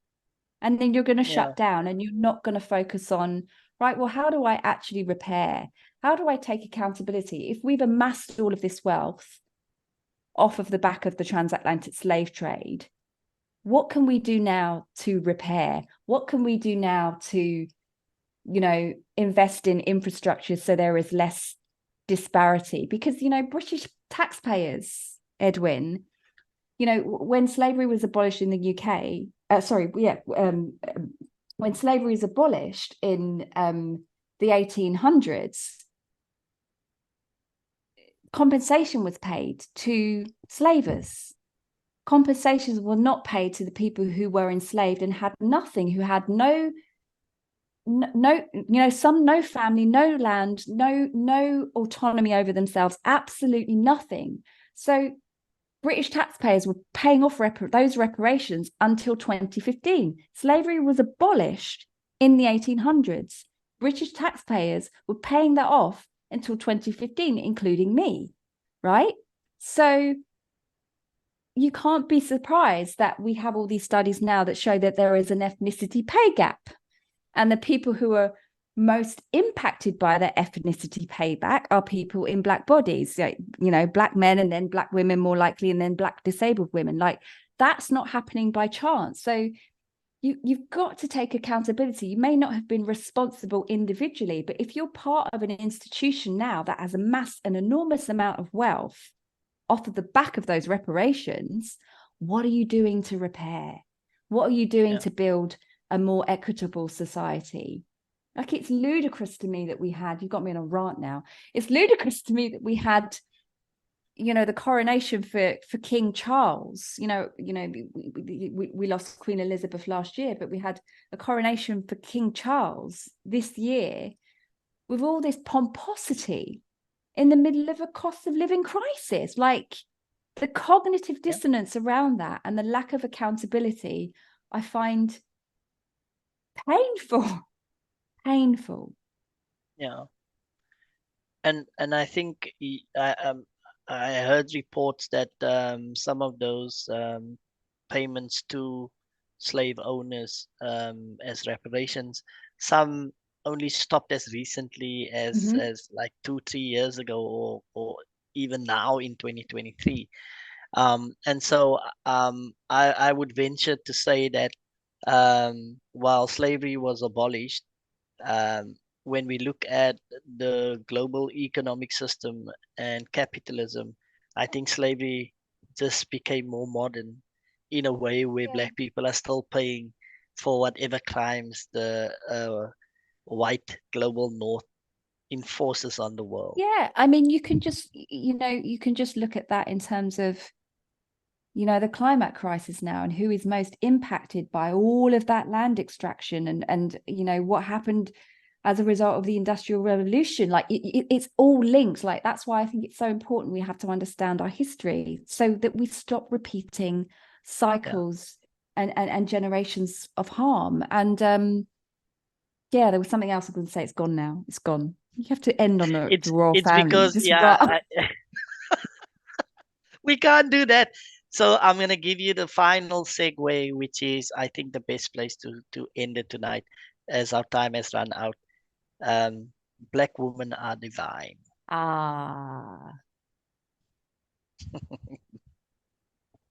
And then you're going to shut down, and you're not going to focus on, right, well, how do I actually repair? How do I take accountability? If we've amassed all of this wealth off of the back of the transatlantic slave trade, what can we do now to repair? What can we do now to, you know, invest in infrastructure so there is less disparity? Because, you know, British taxpayers, Edwin, you know, when slavery was abolished in the UK, when slavery was abolished in the 1800s, compensation was paid to slavers. Compensations were not paid to the people who were enslaved and had nothing, who had no, you know, no family, no land, no autonomy over themselves, absolutely nothing. So British taxpayers were paying off those reparations until 2015. Slavery was abolished in the 1800s. British taxpayers were paying that off until 2015, including me, right? So you can't be surprised that we have all these studies now that show that there is an ethnicity pay gap, and the people who are most impacted by the ethnicity payback are people in black bodies, like, you know, black men, and then black women more likely, and then black disabled women. Like, that's not happening by chance. So you've got to take accountability. You may not have been responsible individually, but if you're part of an institution now that has amassed an enormous amount of wealth off of the back of those reparations, what are you doing to repair? What are you doing to build a more equitable society? Like, it's ludicrous to me that we had, you've got me on a rant now. It's ludicrous to me that we had the coronation for King Charles. We lost Queen Elizabeth last year, but we had a coronation for King Charles this year with all this pomposity in the middle of a cost of living crisis. Like, the cognitive dissonance around that and the lack of accountability, I find painful. Yeah. And I think I heard reports that some of those payments to slave owners as reparations, some only stopped as recently as like 2-3 years ago, or even now in 2023. And so I would venture to say that while slavery was abolished, um, when we look at the global economic system and capitalism, I think slavery just became more modern in a way where Yeah. black people are still paying for whatever crimes the white global north enforces on the world. Yeah, I mean, you can just look at that in terms of the climate crisis now, and who is most impacted by all of that land extraction, and what happened as a result of the Industrial Revolution. Like, it's all linked. Like, that's why I think it's so important we have to understand our history so that we stop repeating Yeah. cycles and generations of harm. And yeah, there was something else I was going to say. It's gone now. It's gone. You have to end on the royal It's family. because Just yeah, we can't do that. So I'm gonna give you the final segue, which is I think the best place to end it tonight, as our time has run out. Um, Black women are divine. ah.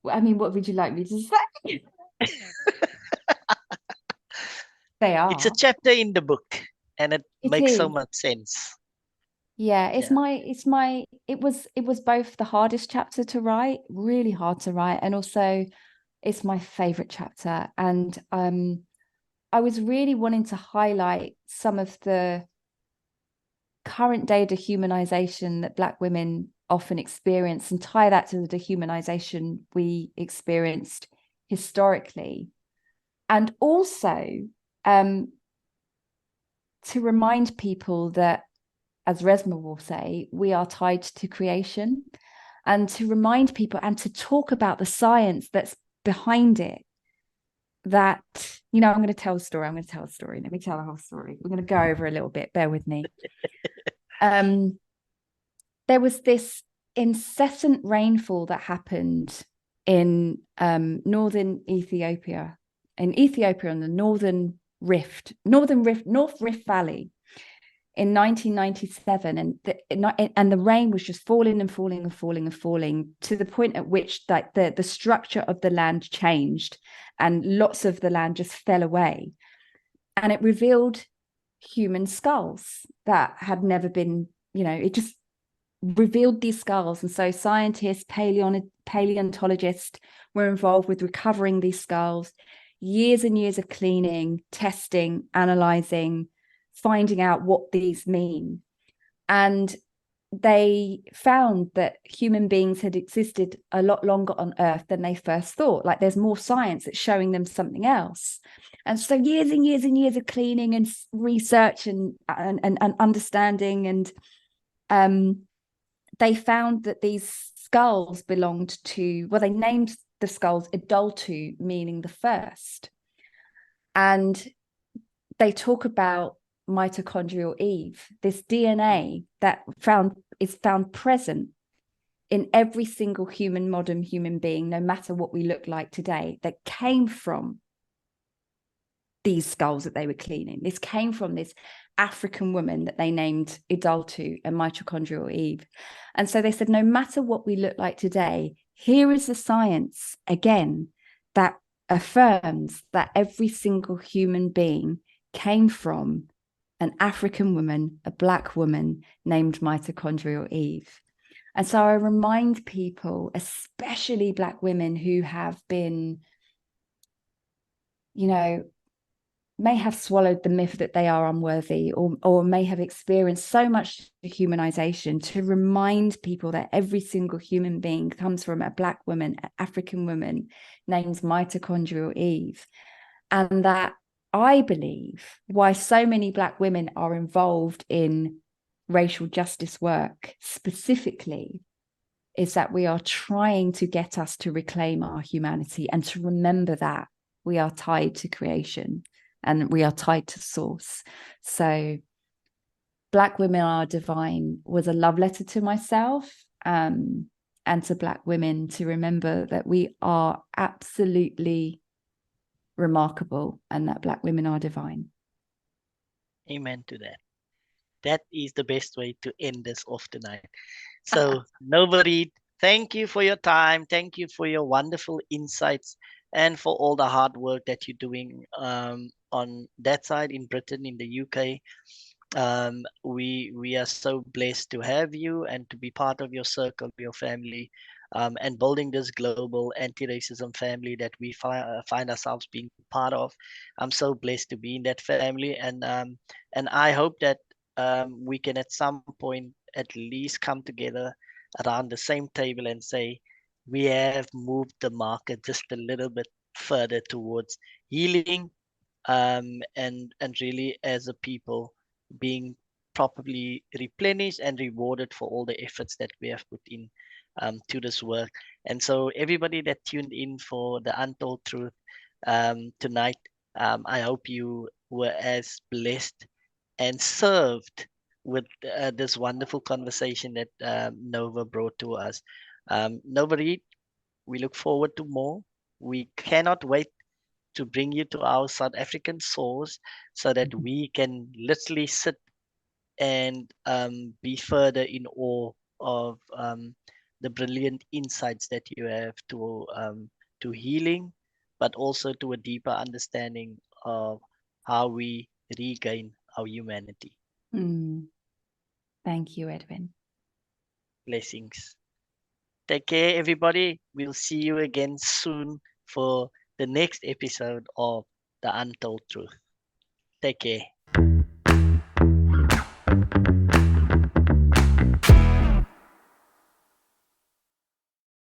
I mean, what would you like me to say? They It's a are. chapter in the book, and it It makes so is. much sense. Yeah, Yeah, it was both the hardest chapter to write, really hard to write, and also it's my favorite chapter. And I was really wanting to highlight some of the current day dehumanization that Black women often experience and tie that to the dehumanization we experienced historically. And also um, to remind people that, as Resma will say, we are tied to creation, and to remind people and to talk about the science that's behind it. That, I'm going to tell a story. Let me tell the whole story. We're going to go over a little bit. Bear with me. There was this incessant rainfall that happened in northern Ethiopia, in the North Rift Valley in 1997, and the rain was just falling and falling and falling and falling to the point at which like the structure of the land changed, and lots of the land just fell away, and it revealed human skulls that had never been, it just revealed these skulls. And so scientists, paleontologists were involved with recovering these skulls, years and years of cleaning, testing, analyzing, finding out what these mean. And they found that human beings had existed a lot longer on Earth than they first thought. Like, there's more science that's showing them something else. And so years and years and years of cleaning and research and understanding, and they found that these skulls belonged to, well, they named the skulls Adultu, meaning the first. And they talk about mitochondrial Eve, this DNA that is found present in every single modern human being, no matter what we look like today, that came from these skulls that they were cleaning. This came from this African woman that they named Idaltu and mitochondrial Eve. And so they said, no matter what we look like today, here is the science, again, that affirms that every single human being came from an African woman, a Black woman named mitochondrial Eve. And so I remind people, especially Black women who have been, may have swallowed the myth that they are unworthy, or may have experienced so much dehumanization, to remind people that every single human being comes from a Black woman, an African woman named mitochondrial Eve. And that, I believe, why so many Black women are involved in racial justice work specifically is that we are trying to get us to reclaim our humanity and to remember that we are tied to creation and we are tied to source. So Black Women Are Divine was a love letter to myself, and to Black women, to remember that we are absolutely remarkable and that Black women are divine. Amen to that. That is the best way to end this off tonight. So, Reid, thank you for your time. Thank you for your wonderful insights and for all the hard work that you're doing on that side in Britain, in the UK. We are so blessed to have you and to be part of your circle, your family, and building this global anti-racism family that we find ourselves being part of. I'm so blessed to be in that family, and I hope that we can at some point at least come together around the same table and say we have moved the market just a little bit further towards healing, and really as a people being properly replenished and rewarded for all the efforts that we have put in to this work. And so everybody that tuned in for the Untold Truth tonight, I hope you were as blessed and served with this wonderful conversation that Nova brought to us. Nova Reid, we look forward to more. We cannot wait to bring you to our South African source so that we can literally sit and be further in awe of the brilliant insights that you have to healing, but also to a deeper understanding of how we regain our humanity. Thank you, Edwin. Blessings. Take care, everybody. We'll see you again soon for the next episode of The Untold Truth. Take care.